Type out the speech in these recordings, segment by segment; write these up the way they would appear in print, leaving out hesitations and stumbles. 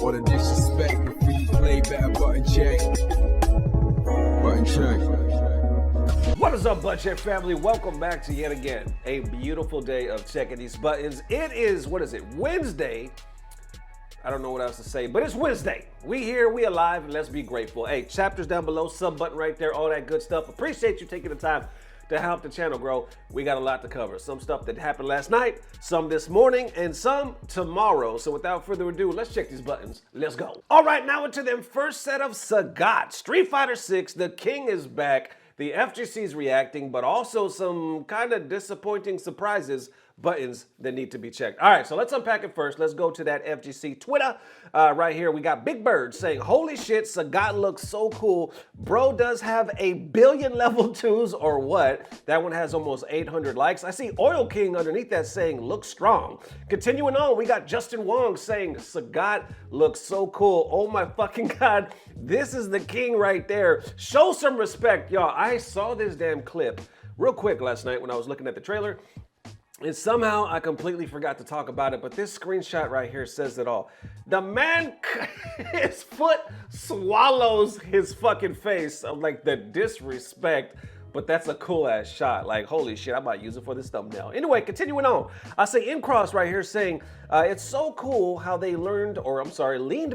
All the disrespect before you play back, button check. Button check. What is up, Buttcheck family? Welcome back to yet again a beautiful day of checking these buttons. It is, what is it, Wednesday? I don't know what else to say, but it's Wednesday. We here, we alive, and let's be grateful. Hey, chapters down below, sub button right there, all that good stuff. Appreciate you taking the time to help the channel grow. We got a lot to cover. Some stuff that happened last night, some this morning, and some tomorrow. So without further ado, let's check these buttons. Let's go. All right, now into them first set of Sagat. Street Fighter 6, the king is back. The FGC's reacting, but also some kind of disappointing surprises, buttons that need to be checked. All right, so let's unpack it first. Let's go to that FGC Twitter. Right here, we got Bigbird saying, holy shit, Sagat looks so cool. Bro does have a billion level 2s or what? That one has almost 800 likes. I see Oil King underneath that saying, looks strong. Continuing on, we got Justin Wong saying, Sagat looks so cool. Oh my fucking God, this is the king right there. Show some respect, y'all. I saw this damn clip real quick last night when I was looking at the trailer. And somehow I completely forgot to talk about it, but this screenshot right here says it all. The man, his foot swallows his fucking face. I'm like, the disrespect, but that's a cool ass shot. Like, holy shit, I might use it for this thumbnail. Anyway, continuing on. I say Incross right here saying, it's so cool how they leaned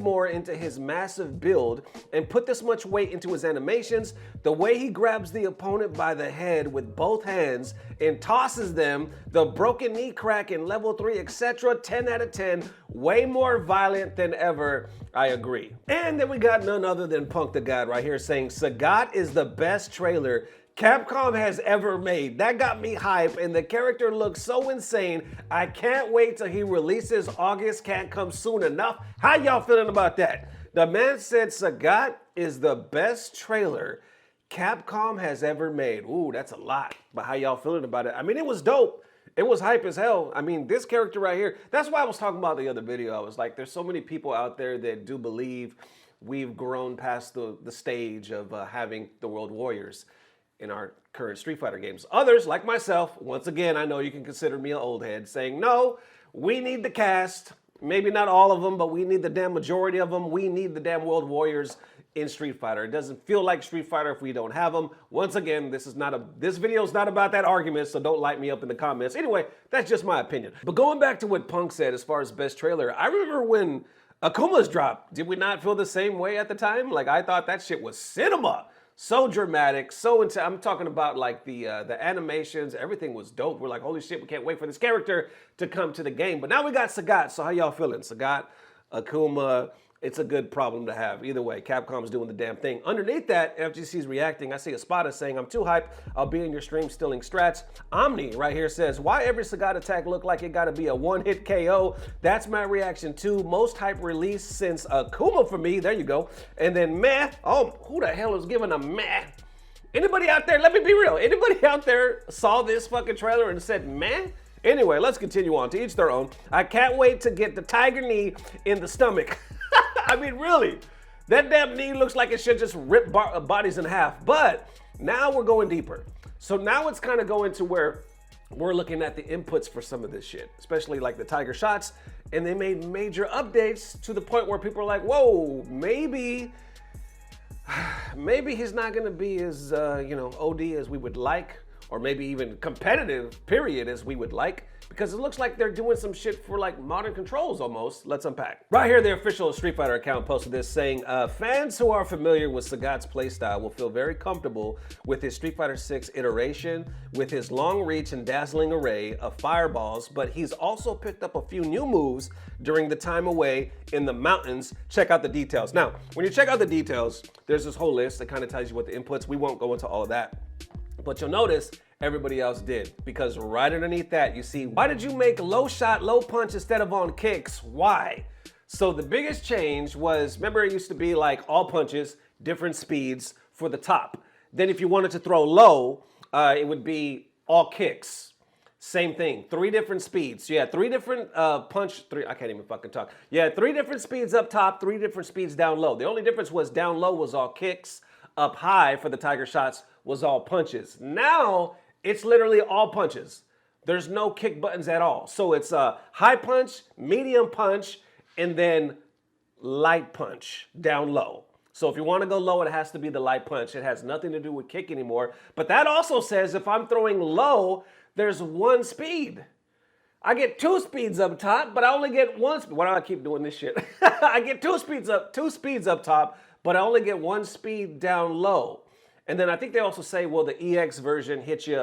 more into his massive build and put this much weight into his animations. The way he grabs the opponent by the head with both hands and tosses them, the broken knee crack in level 3, etc. 10 out of 10, way more violent than ever. I agree. And then we got none other than Punkdagod right here saying, Sagat is the best trailer Capcom has ever made. That got me hype, and the character looks so insane. I can't wait till he releases. August can't come soon enough. How y'all feeling about that? The man said Sagat is the best trailer Capcom has ever made. Ooh, that's a lot. But how y'all feeling about it? I mean, it was dope. It was hype as hell. I mean, this character right here, that's why I was talking about the other video. I was like, there's so many people out there that do believe we've grown past the stage of having the World Warriors in our current Street Fighter games. Others, like myself, once again, I know you can consider me an old head, saying, no, we need the cast. Maybe not all of them, but we need the damn majority of them. We need the damn World Warriors in Street Fighter. It doesn't feel like Street Fighter if we don't have them. Once again, this video is not about that argument, so don't light me up in the comments. Anyway, that's just my opinion. But going back to what Punk said as far as best trailer, I remember when Akuma's dropped. Did we not feel the same way at the time? Like, I thought that shit was cinema. So dramatic, so into, I'm talking about like the animations, everything was dope. We're like, holy shit, we can't wait for this character to come to the game. But now we got Sagat, so how y'all feeling? Sagat, Akuma, it's a good problem to have. Either way, Capcom's doing the damn thing. Underneath that, FGC's reacting. I see a spotter saying, I'm too hyped. I'll be in your stream stealing strats. Omni right here says, why every Sagat attack look like it gotta be a one-hit KO? That's my reaction too. Most hype release since Akuma for me. There you go. And then meh. Oh, who the hell is giving a meh? Anybody out there, let me be real. Anybody out there saw this fucking trailer and said meh? Anyway, let's continue on. To each their own. I can't wait to get the tiger knee in the stomach. I mean, really, that damn knee looks like it should just rip bodies in half. But now we're going deeper. So now it's kind of going to where we're looking at the inputs for some of this shit, especially like the tiger shots. And they made major updates to the point where people are like, whoa, maybe he's not going to be as, OD as we would like, or maybe even competitive, period, as we would like. Because it looks like they're doing some shit for like modern controls almost. Let's unpack. Right here, the official Street Fighter account posted this saying, fans who are familiar with Sagat's playstyle will feel very comfortable with his Street Fighter 6 iteration, with his long reach and dazzling array of fireballs, but he's also picked up a few new moves during the time away in the mountains. Check out the details. Now, when you check out the details, there's this whole list that kind of tells you what the inputs, we won't go into all of that. But you'll notice everybody else did, because right underneath that, you see, why did you make low shot, low punch instead of on kicks? Why? So the biggest change was, remember it used to be like all punches, different speeds for the top. Then if you wanted to throw low, it would be all kicks. Same thing, 3 different speeds. So you had 3 different I can't even fucking talk. You had 3 different speeds up top, 3 different speeds down low. The only difference was down low was all kicks, up high for the tiger shots was all punches. Now, it's literally all punches. There's no kick buttons at all. So it's a high punch, medium punch, and then light punch down low. So if you want to go low, it has to be the light punch. It has nothing to do with kick anymore. But that also says if I'm throwing low, there's one speed. I get two speeds up top, but I only get one speed. Why do I keep doing this shit? I get two speeds up top, but I only get one speed down low. And then I think they also say, well, the EX version hits you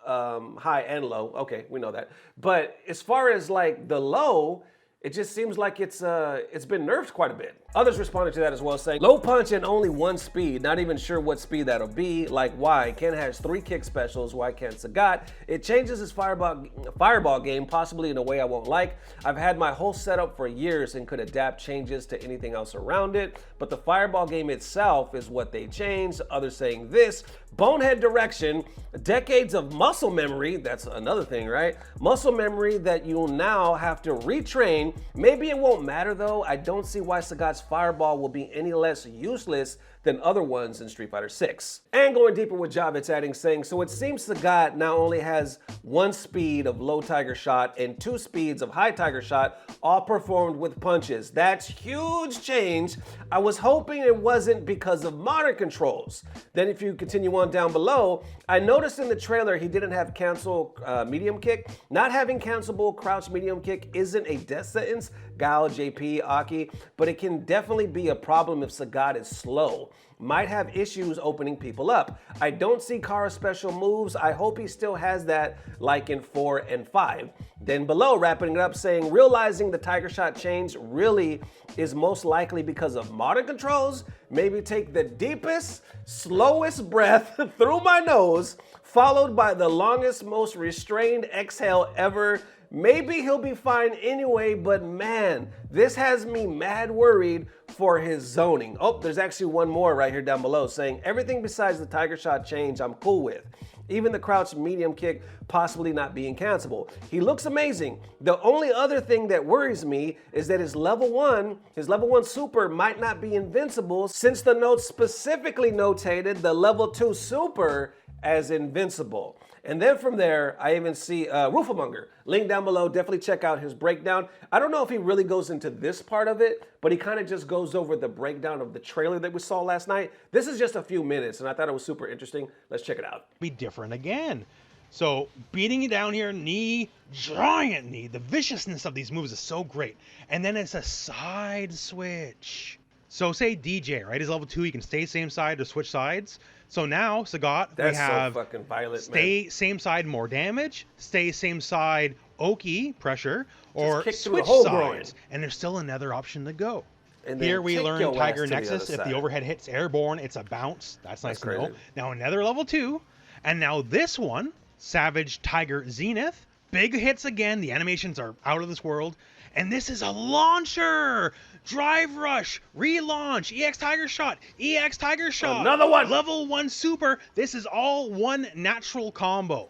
high and low. Okay, we know that. But as far as like the low, it just seems like it's been nerfed quite a bit. Others responded to that as well, saying, low punch and only one speed, not even sure what speed that'll be. Like, why? Ken has 3 kick specials, why can't Sagat? It changes his fireball game, possibly in a way I won't like. I've had my whole setup for years and could adapt changes to anything else around it, but the fireball game itself is what they changed. Others saying this, bonehead direction, decades of muscle memory, that's another thing, right? Muscle memory that you'll now have to retrain. Maybe it won't matter though. I don't see why Sagat's fireball will be any less useless than other ones in Street Fighter 6. And going deeper with Javits adding, saying, so it seems Sagat now only has 1 speed of low tiger shot and 2 speeds of high tiger shot, all performed with punches. That's huge change. I was hoping it wasn't because of modern controls. Then if you continue on down below, I noticed in the trailer he didn't have cancel medium kick. Not having cancelable crouch medium kick isn't a death sentence, Gal, JP, Aki, but it can definitely be a problem if Sagat is slow. Might have issues opening people up. I don't see Kara's special moves. I hope he still has that like in 4 and 5. Then below, wrapping it up, saying, realizing the tiger shot change really is most likely because of modern controls. Maybe take the deepest, slowest breath through my nose, followed by the longest, most restrained exhale ever. Maybe he'll be fine anyway, but man, this has me mad worried for his zoning. Oh, there's actually one more right here down below saying, everything besides the tiger shot change I'm cool with. Even the crouch medium kick possibly not being cancelable. He looks amazing. The only other thing that worries me is that his level 1 super might not be invincible, since the notes specifically notated the level 2 super as invincible. And then from there, I even see Roofamonger. Link down below, definitely check out his breakdown. I don't know if he really goes into this part of it, but he kind of just goes over the breakdown of the trailer that we saw last night. This is just a few minutes, and I thought it was super interesting. Let's check it out. Be different again. So beating you down here, knee, giant knee. The viciousness of these moves is so great. And then it's a side switch. So say DJ, right, is level 2, he can stay same side or switch sides. So now, Sagat, we have so fucking violent, stay man. Same side, more damage, stay same side, Oki, pressure, or switch sides. Groin. And there's still another option to go. And here we learn Tiger Nexus. If side. the overhead hits airborne, it's a bounce. That's nice to know. Crazy. Now another level 2. And now this one, Savage Tiger Zenith. Big hits again. The animations are out of this world. And this is a launcher! Drive Rush, relaunch, EX Tiger Shot, EX Tiger Shot. Another one! Level 1 Super. This is all one natural combo.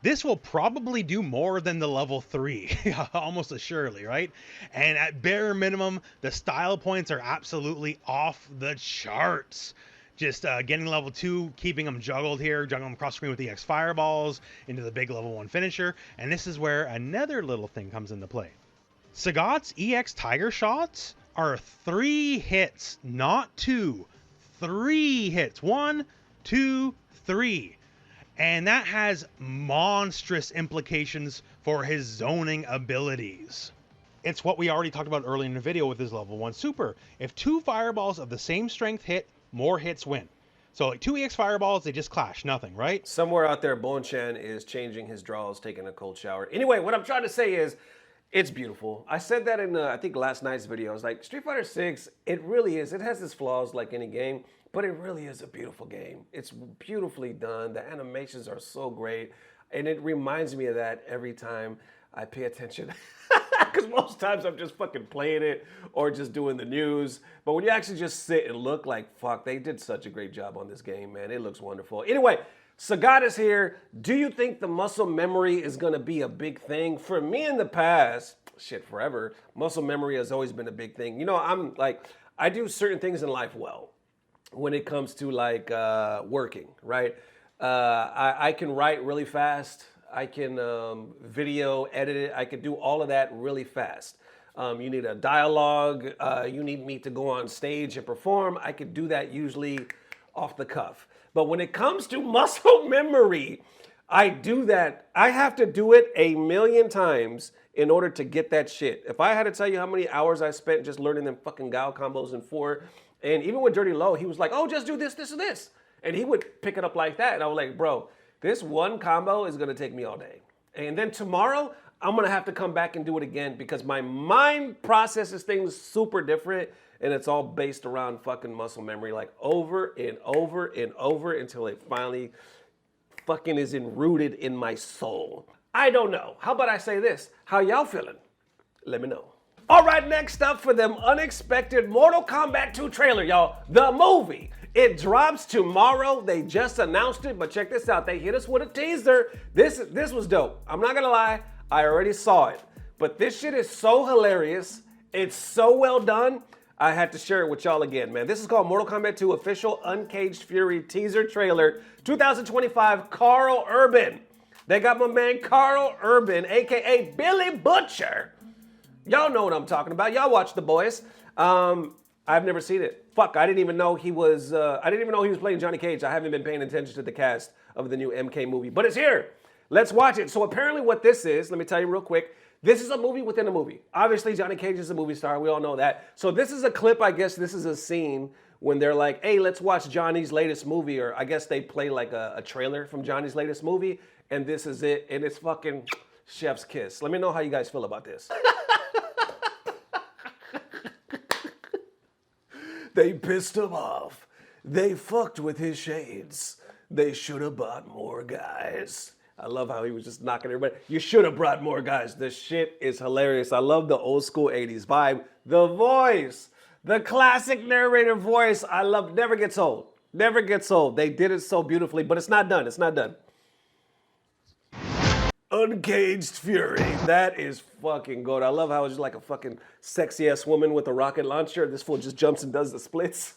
This will probably do more than the level 3, almost assuredly, right? And at bare minimum, the style points are absolutely off the charts. Just getting level 2, keeping them juggled here, juggling them across screen with EX Fireballs into the big level 1 finisher. And this is where another little thing comes into play. Sagat's EX Tiger Shots are 3 hits, not 2. 3 hits. 1, 2, 3. And that has monstrous implications for his zoning abilities. It's what we already talked about earlier in the video with his level 1 super. If 2 fireballs of the same strength hit, more hits win. So like 2 EX fireballs, they just clash, nothing, right? Somewhere out there, Bonchan is changing his draws, taking a cold shower. Anyway, what I'm trying to say is, it's beautiful. I said that in, I think, last night's video. I was like, Street Fighter 6, it really is. It has its flaws like any game, but it really is a beautiful game. It's beautifully done. The animations are so great, and it reminds me of that every time I pay attention. Because most times I'm just fucking playing it or just doing the news. But when you actually just sit and look, like, fuck, they did such a great job on this game, man. It looks wonderful. Anyway, Sagat is here. Do you think the muscle memory is going to be a big thing? For me in the past, shit, forever, muscle memory has always been a big thing. You know, I'm like, I do certain things in life well when it comes to like working, right? I can write really fast. I can video edit it. I can do all of that really fast. you need a dialogue, you need me to go on stage and perform, I could do that usually off the cuff. But when it comes to muscle memory, I do that. I have to do it a million times in order to get that shit. If I had to tell you how many hours I spent just learning them fucking Gao combos in 4, and even with Dirty Low, he was like, oh, just do this, this, and this. And he would pick it up like that. And I was like, bro, this one combo is gonna take me all day. And then tomorrow, I'm gonna have to come back and do it again because my mind processes things super different, and it's all based around fucking muscle memory, like over and over and over until it finally fucking is enrooted in my soul. I don't know. How about I say this? How y'all feeling? Let me know. All right, next up for them unexpected Mortal Kombat 2 trailer, y'all. The movie. It drops tomorrow. They just announced it, but check this out. They hit us with a teaser. This was dope. I'm not gonna lie. I already saw it, but this shit is so hilarious. It's so well done. I had to share it with y'all again, man. This is called Mortal Kombat 2 Official Uncaged Fury Teaser Trailer 2025 Carl Urban. They got my man Carl Urban, aka Billy Butcher. Y'all know what I'm talking about. Y'all watch The Boys. I've never seen it. Fuck, I didn't even know he was playing Johnny Cage. I haven't been paying attention to the cast of the new MK movie, but it's here. Let's watch it. So apparently what this is, let me tell you real quick. This is a movie within a movie. Obviously, Johnny Cage is a movie star. We all know that. So this is a clip, I guess this is a scene when they're like, hey, let's watch Johnny's latest movie. Or I guess they play like a trailer from Johnny's latest movie. And this is it. And it's fucking chef's kiss. Let me know how you guys feel about this. They pissed him off. They fucked with his shades. They should have bought more guys. I love how he was just knocking everybody. You should have brought more guys. The shit is hilarious. I love the old school 80s vibe. The voice, the classic narrator voice. I love, never gets old. Never gets old. They did it so beautifully, but it's not done. It's not done. Uncaged Fury. That is fucking good. I love how it's just like a fucking sexy ass woman with a rocket launcher. This fool just jumps and does the splits.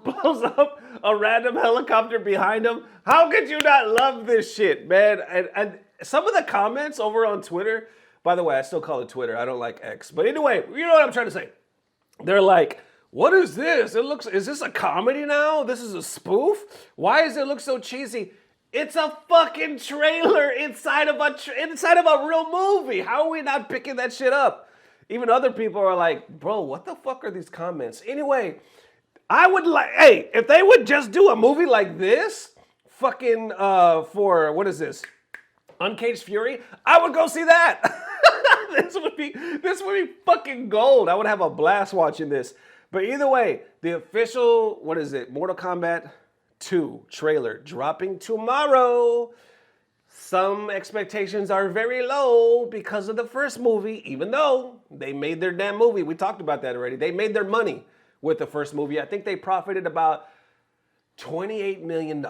Blows up a random helicopter behind him. How could you not love this shit, man? And some of the comments over on Twitter, by the way, I still call it Twitter. I don't like X. But anyway, you know what I'm trying to say. They're like, what is this? Is this a comedy now? This is a spoof? Why does it look so cheesy? It's a fucking trailer inside of a real movie. How are we not picking that shit up? Even other people are like, bro, what the fuck are these comments? Anyway, I would like, hey, if they would just do a movie like this, fucking for, what is this? Uncaged Fury, I would go see that. This would be fucking gold. I would have a blast watching this. But either way, the official, what is it? Mortal Kombat 2 trailer dropping tomorrow. Some expectations are very low because of the first movie, even though they made their damn movie. We talked about that already. They made their money with the first movie. I think they profited about $28 million.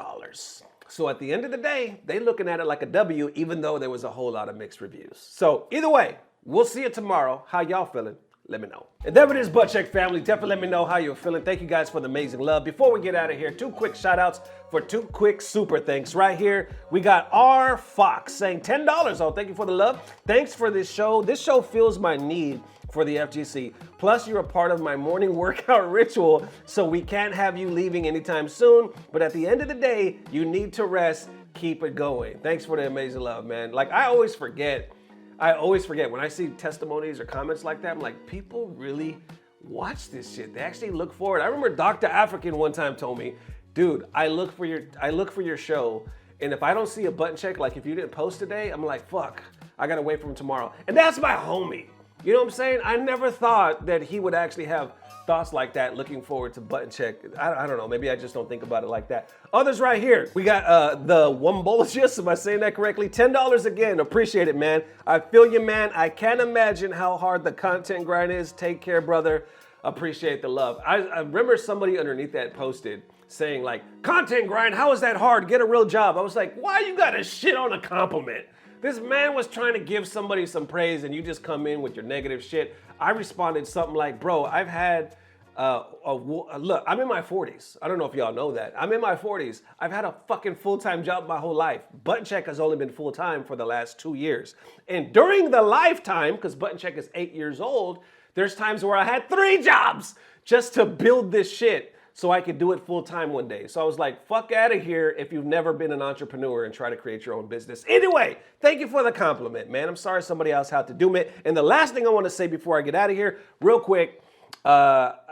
So at the end of the day, they looking at it like a W, even though there was a whole lot of mixed reviews. So either way, we'll see it tomorrow. How y'all feeling? Let me know. And there it is, Butt Check family. Definitely let me know how you're feeling. Thank you guys for the amazing love. Before we get out of here, 2 quick shout outs for 2 quick super thanks. Right here, we got R Fox saying $10. Oh, thank you for the love. Thanks for this show. This show fills my need for the FGC. Plus, you're a part of my morning workout ritual, so we can't have you leaving anytime soon. But at the end of the day, you need to rest. Keep it going. Thanks for the amazing love, man. Like, I always forget when I see testimonies or comments like that. I'm like, people really watch this shit. They actually look for it. I remember Dr. African one time told me, dude, I look for your show, and if I don't see a button check, like if you didn't post today, I'm like, fuck, I gotta wait for him tomorrow. And that's my homie. You know what I'm saying? I never thought that he would actually have thoughts like that, looking forward to button check. I don't know, maybe I just don't think about it like that. Others right here. We got the Wombologist, am I saying that correctly? $10 again, appreciate it, man. I feel you, man. I can't imagine how hard the content grind is. Take care, brother. Appreciate the love. I remember somebody underneath that posted saying like, content grind, how is that hard? Get a real job. I was like, why you gotta shit on a compliment? This man was trying to give somebody some praise and you just come in with your negative shit. I responded something like, bro, I've had Look, I'm in my 40s. I don't know if y'all know that. I'm in my 40s. I've had a fucking full-time job my whole life. Button Check has only been full-time for the last 2 years. And during the lifetime, because Button Check is 8 years old, there's times where I had 3 jobs just to build this shit so I could do it full-time one day. So I was like, fuck out of here if you've never been an entrepreneur and try to create your own business. Anyway, thank you for the compliment, man. I'm sorry somebody else had to do it. And the last thing I want to say before I get out of here, real quick,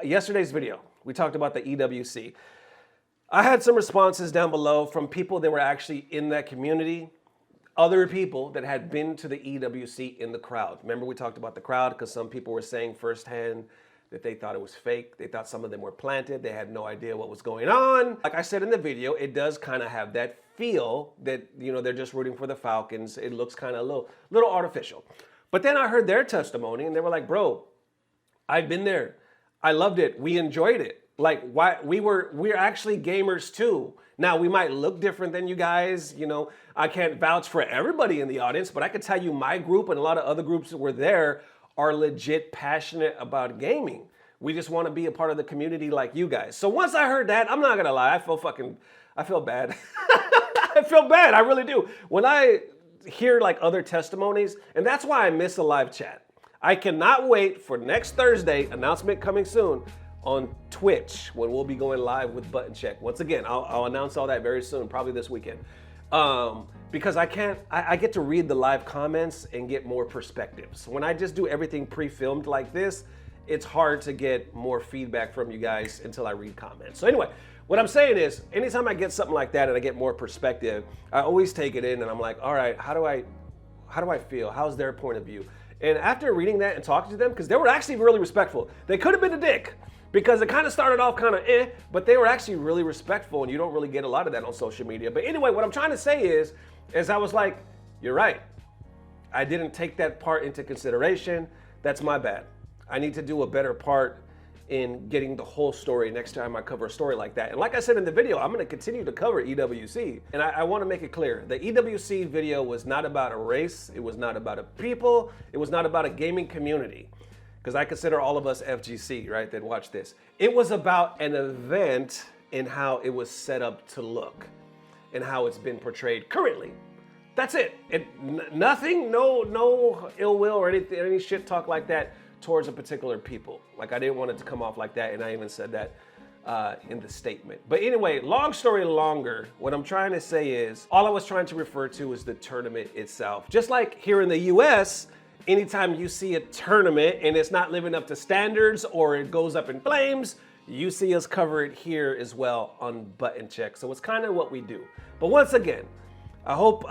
yesterday's video, we talked about the EWC. I had some responses down below from people that were actually in that community, other people that had been to the EWC in the crowd. Remember we talked about the crowd because some people were saying firsthand that they thought it was fake. They thought some of them were planted. They had no idea what was going on. Like I said in the video, it does kind of have that feel that, you know, they're just rooting for the Falcons. It looks kind of a little artificial. But then I heard their testimony and they were like, bro, I've been there. I loved it. We enjoyed it. Like, why we're actually gamers too. Now we might look different than you guys. You know, I can't vouch for everybody in the audience, but I can tell you my group and a lot of other groups that were there are legit passionate about gaming. We just want to be a part of the community like you guys. So once I heard that, I'm not gonna lie, I feel bad. I feel bad. I really do. When I hear like other testimonies, and that's why I miss a live chat. I cannot wait for next Thursday, announcement coming soon, on Twitch when we'll be going live with Button Check. Once again, I'll announce all that very soon, probably this weekend. Because I get to read the live comments and get more perspectives. When I just do everything pre-filmed like this, it's hard to get more feedback from you guys until I read comments. So anyway, what I'm saying is, anytime I get something like that and I get more perspective, I always take it in and I'm like, all right, how do I feel? How's their point of view? And after reading that and talking to them, because they were actually really respectful. They could have been a dick, because it kind of started off kind of but they were actually really respectful, and you don't really get a lot of that on social media. But anyway, what I'm trying to say is I was like, you're right. I didn't take that part into consideration. That's my bad. I need to do a better part in getting the whole story next time I cover a story like that. And like I said in the video, I'm gonna continue to cover EWC. And I wanna make it clear, the EWC video was not about a race, it was not about a people, it was not about a gaming community. Because I consider all of us FGC, right, that watch this. It was about an event and how it was set up to look and how it's been portrayed currently. That's it. Nothing, no ill will or any shit talk like that towards a particular people. Like, I didn't want it to come off like that, and I even said that in the statement. But anyway, long story longer, what I'm trying to say is, all I was trying to refer to is the tournament itself. Just like here in the US, anytime you see a tournament and it's not living up to standards or it goes up in flames, you see us cover it here as well on Button Check. So it's kind of what we do. But once again, I hope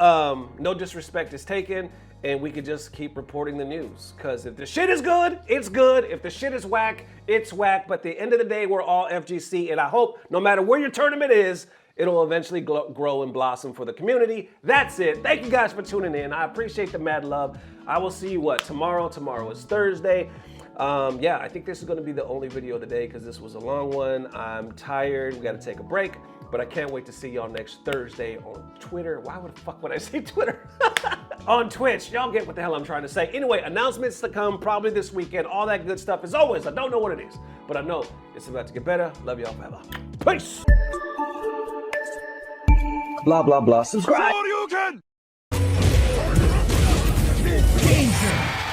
no disrespect is taken and we could just keep reporting the news. Because if the shit is good, it's good. If the shit is whack, it's whack. But at the end of the day, we're all FGC. And I hope no matter where your tournament is, it'll eventually grow and blossom for the community. That's it. Thank you guys for tuning in. I appreciate the mad love. I will see you tomorrow? Tomorrow is Thursday. Yeah, I think this is gonna be the only video of the day because this was a long one. I'm tired, we gotta take a break, but I can't wait to see y'all next Thursday on Twitter. Why the fuck would I say Twitter? On Twitch, y'all get what the hell I'm trying to say. Anyway, announcements to come probably this weekend, all that good stuff. As always, I don't know what it is, but I know it's about to get better. Love y'all forever. Peace. Blah, blah, blah. Subscribe. Danger.